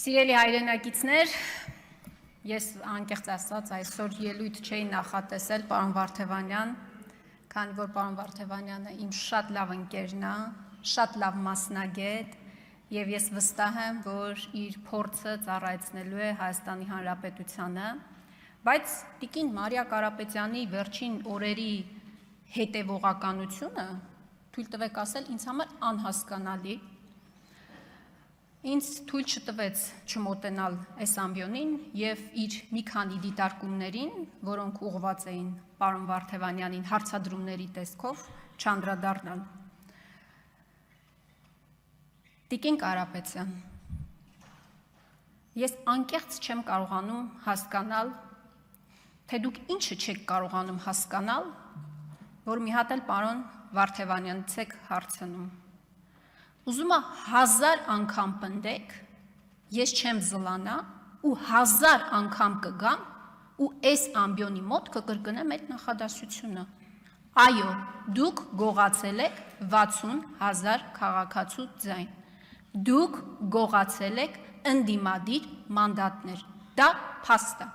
Սիրելի հայրենակիցներ, ես անկեղծ ասած այսօր ելույթ չէի նախատեսել պարոն Վարդևանյան, քանի որ պարոն Վարդևանյանը իմ շատ լավ ընկերն է, շատ լավ մասնագետ, եւ ես վստահ եմ, որ իր փորձը ծառայեցնելու է Հայաստանի Հանրապետությանը, բայց տիկին Մարիա Կարապետյանի վերջին օրերի հետևողականությունը, թույլ տվեք ասել, ինձ համար անհասկանալի. Ինձ թույլ չտվեց չմոտենալ այս ամբիոնին եւ իր մի քանի դիտարկումներին, որոնք ուղղված էին պարոն Վարդևանյանին հարցադրումների տեսքով, չանդրադառնալ։ Տիկին Կարապետյան, ես անկեղծ չեմ կարողանում հասկանալ, թե դուք ինչը չեք կարողանում հասկանալ, որ մի հատ էլ պարոն Վարդևանյանից եք հարցնում։ Ուզում եմ 1000 անգամ պնդեք, ես չեմ զլանա ու 1000 անգամ կգամ ու այս ամբիոնի մոտ կկրկնեմ այդ նախադասությունը։ Այո, դուք գողացել եք 60,000 քաղաքացու ձայն։ Դուք գողացել եք ընդդիմադիր մանդատներ։ Դա փաստ է։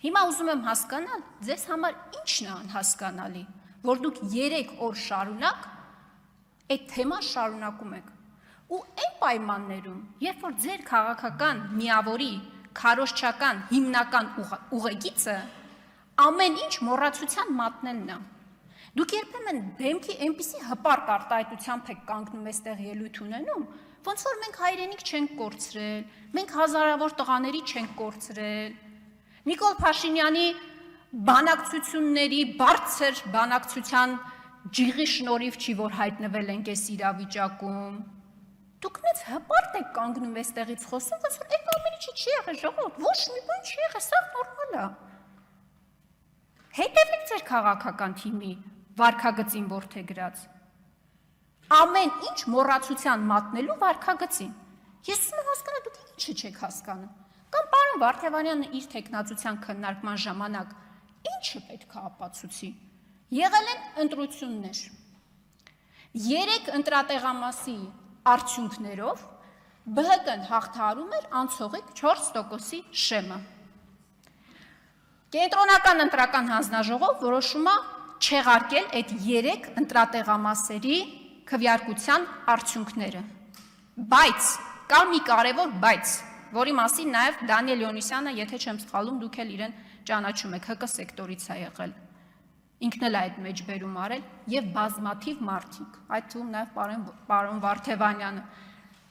Հիմա ուզում եմ հասկանալ, ձեզ համար ինչն է անհասկանալի, որ դուք 3 օր շարունակ այդ թեման շարունակում եք։ Ու այն պայմաններում, երբ որ ձեր քաղաքական միավորի քարոզչական հիմնական ուղեգիծը ամեն ինչ մոռացության մատնելն է։ Դուք երբեմն դեմքի այնպիսի հպարտ արտահայտությամբ եք կանգնում այստեղ ելույթ ունենում, ոնց որ մենք հայրենիք չենք կորցրել, մենք հազարավոր տղաների չենք կորցրել։ Նիկոլ Փաշինյանի բանակցությունների բարձր բանակցության ջիղի շնորհիվ չի, որ հայտնվել ենք այս իրավիճակում։ Դուք մեծ հպարտ եք կանգնում այստեղից խոսում, ոնց որ այդ ամեն ինչը չի եղել, ժողովուրդ, ոչ մի բան չի եղել, սա նորմալ է։ Հետևեք ձեր քաղաքական թիմի վարքագծին որդեգրած։ Ամեն ինչ մոռացության մատնելու վարքագծին։ Ես ուզում եմ հասկանալ, դուք ինչը չեք հասկանում։ Կամ պարոն Վարդևանյանը իր տեխնացության քննարկման ժամանակ ինչը պետք է ապացուցի։ Եղել են ընտրություններ։ 3 ընտրատեղամասի արդյունքներով ԲՀԿ-ն հաղթահարում էր անցողիկ 4%-ի շեմը։ Կենտրոնական ընտրական հանձնաժողով որոշում է չեղարկել այդ 3 ընտրատեղամասերի քվեարկության արդյունքները։ Բայց կա մի կարևոր բայց, որի մասին նաև Դանիել Յոնիսյանը, եթե չեմ սխալվում, դուք էլ իրեն ճանաչում եք, ՀԿ սեկտորից է եղել։ Ինքն էլ այդ մեջբերում արել եւ բազմաթիվ մարդիկ, այդ թվում նաեւ պարոն Վարդևանյանը։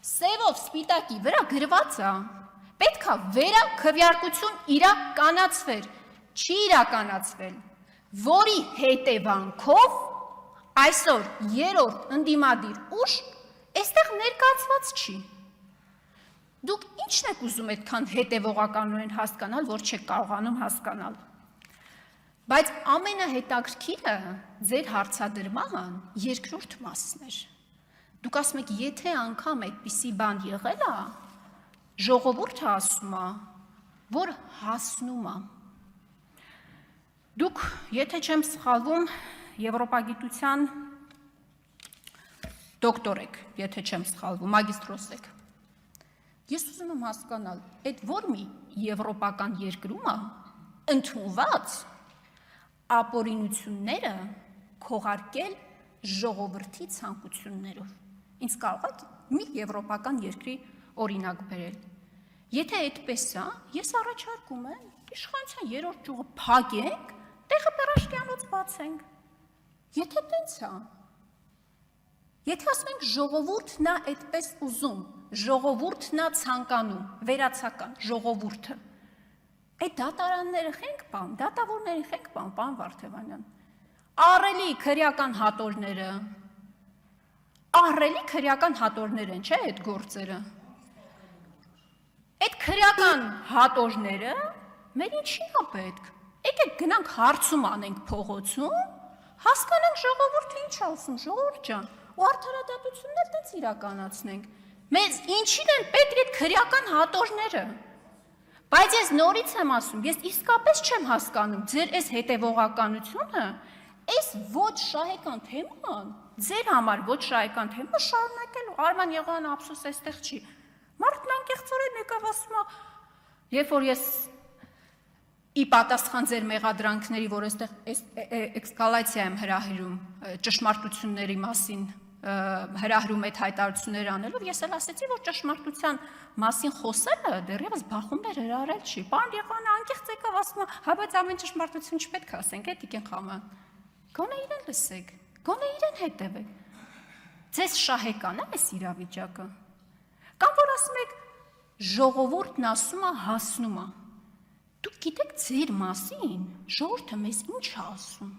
Սևով սպիտակի վրա գրված է, պետքա վերաքվեարկություն իրականացվեր, չի իրականացվել, որի հետևանքով այսօր 3-րդ ընդդիմադիր ուժ այստեղ ներկայացված չի։ Դուք ի՞նչն եք ուզում այդքան հետևողականորեն հասկանալ, որ չեք կարողանում հասկանալ։ Բայց ամենահետաքրքիրը ձեր հարցադրման երկրորդ մասն էր։ Դուք ասում եք, եթե անգամ այդպիսի բան եղել է, ժողովուրդը ասում է, որ հասնում է։ Դուք, եթե չեմ սխալվում, եվրոպագիտության դոկտոր եք, եթե չեմ սխալվում, մագիստրոս եք։ Ես ուզում եմ հասկանալ, այդ որ մի եվրոպական երկրում է ընդունված ապօրինությունները քողարկել ժողովրդի ցանկություններով։ Ինձ կարող եք մի եվրոպական երկրի օրինակ բերել։ Եթե այդպես է, ես առաջարկում եմ իշխանության 3-րդ ճյուղը փակենք, տեղը Պերաշտյանոց բացենք։ Եթե տենց է, եթե ասում ենք ժողովուրդն է այդպես ուզում, ժողովուրդն է ցանկանում, վերացական ժողովուրդը։ Այդ դատարանները խենք բան, դատավորների խենք բան, պարոն Վարդևանյան։ Ահռելի քրեական հատորներ են, չէ՞ այդ գործերը։ Այդ քրեական հատորները մեր ինչին է պետք։ Եկեք գնանք հարցում անենք փողոցում, հասկանանք ժողովուրդը ինչ է ասում, ժողովուրդ ջան, ու արդարադատությունն էլ տենց իրականացնենք։ Մեզ ինչին են պետք այդ քրեական հատորները։ Բայց ես նորից եմ ասում, ես իսկապես չեմ հասկանում ձեր այս հետևողականությունը, այս ոչ շահեկան թեման, ձեր համար ոչ շահեկան թեմա շարունակելու, Արման Եղոյանը ափսոս այստեղ չի, Մարդն անկեղծորեն եկավ ասում է, երբ որ ես ի պատասխան ձեր մեղադրանքների, որ այստեղ էսկալացիա եմ հրահրում ճշմարտությունների մասին, հրահրում այդ հայտարարությունները անելով, ես էլ ասեցի, որ ճշմարտության մասին խոսելը դեռևս բախումներ հրահրել չի։ Պարոն Եղանը անկեղծ եկավ ասում է, հա բայց ամեն ճշմարտություն չպետք է ասենք, է Տիկին Խաման։ Գոնե իրեն լսեք, գոնե իրեն հետևեք։ Ձեզ շահեկան է այս իրավիճակը։ Կամ որ ասում եք, ժողովուրդն ասում է, հասնում է։ Դուք գիտեք ձեր մասին, ժողովուրդը մեզ ինչ է ասում։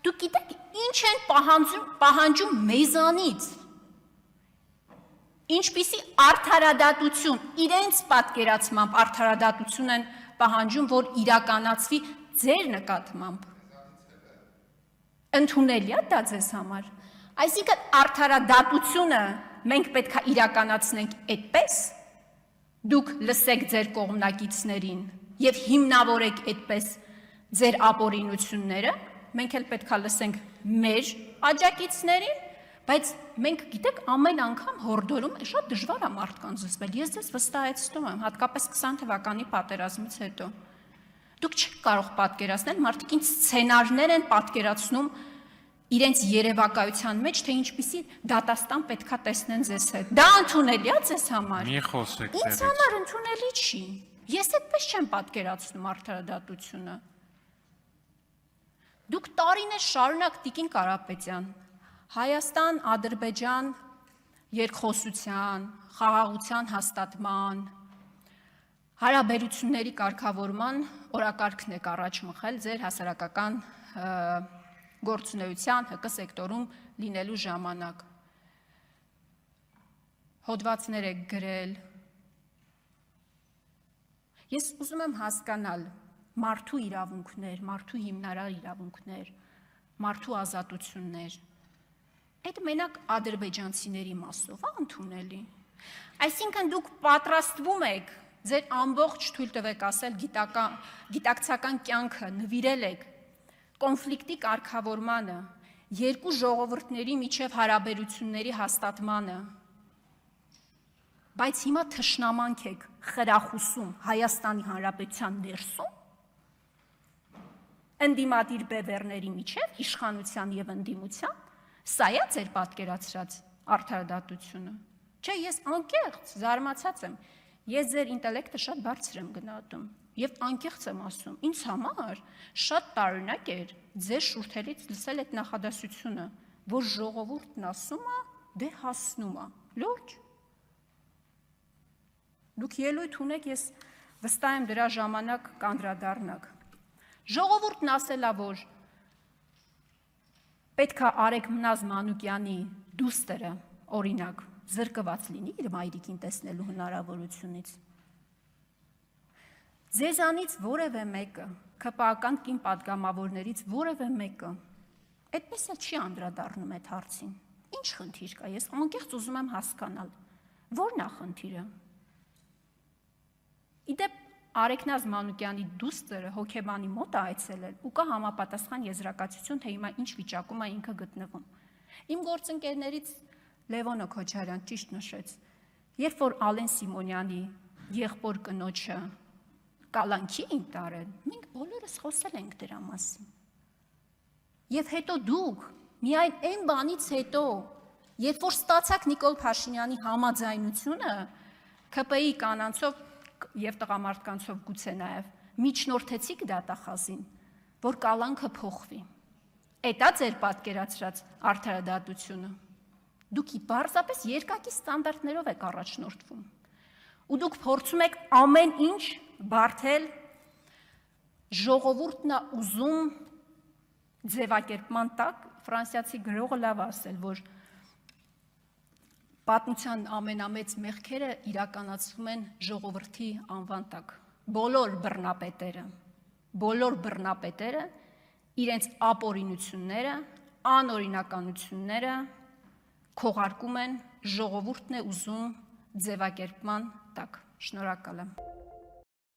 Դուք գիտեք ինչ են պահանջում մեզանից։ Ինչպիսի արդարադատություն, իրենց պատկերացմամբ արդարադատություն են պահանջում, որ իրականացվի ձեր նկատմամբ։ Ընդունելի է դա ձեզ համար։ Այսինքն արդարադատությունը մենք պետք է իրականացնենք այդպես, դուք լսեք ձեր կողմնակիցներին եւ հիմնավորեք այդպես ձեր ապօրինությունները, մենք էլ պետք է լսենք մեր աջակիցներին, բայց մենք գիտեք ամեն անգամ հորդորում է շատ դժվար է մարդկանց զսպել։ Ես ձեզ վստահեցնում եմ, հատկապես 20 թվականի պատերազմից հետո։ Դուք չեք կարող պատկերացնել, մարդիկ ինչ սցենարներ են պատկերացնում իրենց երևակայության մեջ, թե ինչպիսի դատաստան պետքա տեսնեն ձեզ հետ։ Դա ընդունելի է ձեզ համար։ Մի խոսեք Ինձ համար ընդունելի չի։ Ես այդպես չեմ պատկերացնում արդարադատությունը։ Դուք տարիներ շարունակ Տիկին Կարապետյան, Հայաստան, Ադրբեջան երկխոսության, խաղաղության հաստատման, հարաբերությունների կարգավորման օրակարգն եք առաջ մղել ձեր հասարակական գործունեության ՀԿ սեկտորում լինելու ժամանակ։ Հոդվածներ եք գրել։ Ես ուզում եմ հասկանալ մարդու իրավունքներ, մարդու հիմնարար իրավունքներ, մարդու ազատություններ։ Այդ մենակ ադրբեջանցիների մասով է ընդունելի։ Այսինքն դուք պատրաստվում եք ձեր ամբողջ թույլ տվեք ասել գիտակցական կյանքը նվիրել եք կոնֆլիկտի կարգավորմանը, երկու ժողովուրդների միջև հարաբերությունների հաստատմանը, բայց հիմա թշնամանք եք խրախուսում Հայաստանի Հանրապետության ներսում, ընդդիմադիր բևեռների միջև իշխանության եւ ընդդիմության, սա է ձեր պատկերացրած արդարադատությունը։ Չէ, ես անկեղծ զարմացած եմ, ես ձեր ինտելեկտը շատ բարձր եմ գնահատում եւ անկեղծ եմ ասում, ինձ համար շատ տարօրինակ էր ձեր շուրթերից լսել այդ նախադասությունը, որ ժողովուրդն ասում է, դե հասնում է, լուրջ։ Դուք ելույթ ունեք, ես վստահ եմ դրա ժամանակ կանդրադառնաք։ Ժողովուրդն ասելա, որ պետք է Արեգ Մնազ Մանուկյանի դուստրը, օրինակ, զրկված լինի իր մայրիկին տեսնելու հնարավորությունից։ Ձեզանից որևէ մեկը, ԿՊԱ-ական կին պատգամավորներից որևէ մեկը, այդպես էլ չի անդրադառնում այդ հարցին։ Ինչ խնդիր կա, ես անկեղծ ուզում եմ հասկանալ, ո՞րն է խնդիրը։ Իդեպ Արեգնազ Մանուկյանի դուստրը հոգեբանի մոտ է այցելել ու կա համապատասխան եզրակացություն, թե հիմա ինչ վիճակում է ինքը գտնվում։ Իմ գործընկերներից Լևոնը Քոչարյան ճիշտ նշեց, երբ որ Ալեն Սիմոնյանի եղբոր կնոջը կալանքի էին տարել, մենք բոլորս խոսել ենք դրա մասին։ Եվ հետո դուք միայն այն բանից հետո, երբ որ ստացաք Նիկոլ Փաշինյանի համաձայնությունը, ԿՊ-ի կանանցով եւ տղամարդկանցով գուցե նաեւ միջնորդեցիք դատախազին, որ կալանքը փոխվի։ Էտա ձեր պատկերացրած արդարադատությունը։ Դուք պարզապես երկակի ստանդարտներով եք առաջնորդվում։ Ու դուք փորձում եք ամեն ինչ բարթել ժողովուրդն է ուզում ձևակերպման տակ, ֆրանսիացի գրողը լավ ասել, որ պատմության ամենամեծ մեղքերը իրականացվում են ժողովրդի անվան տակ։ Բոլոր բռնապետերը իրենց ապօրինությունները, անօրինականությունները քողարկում են ժողովուրդն է ուզում ձևակերպման տակ։ Շնորհակալ եմ։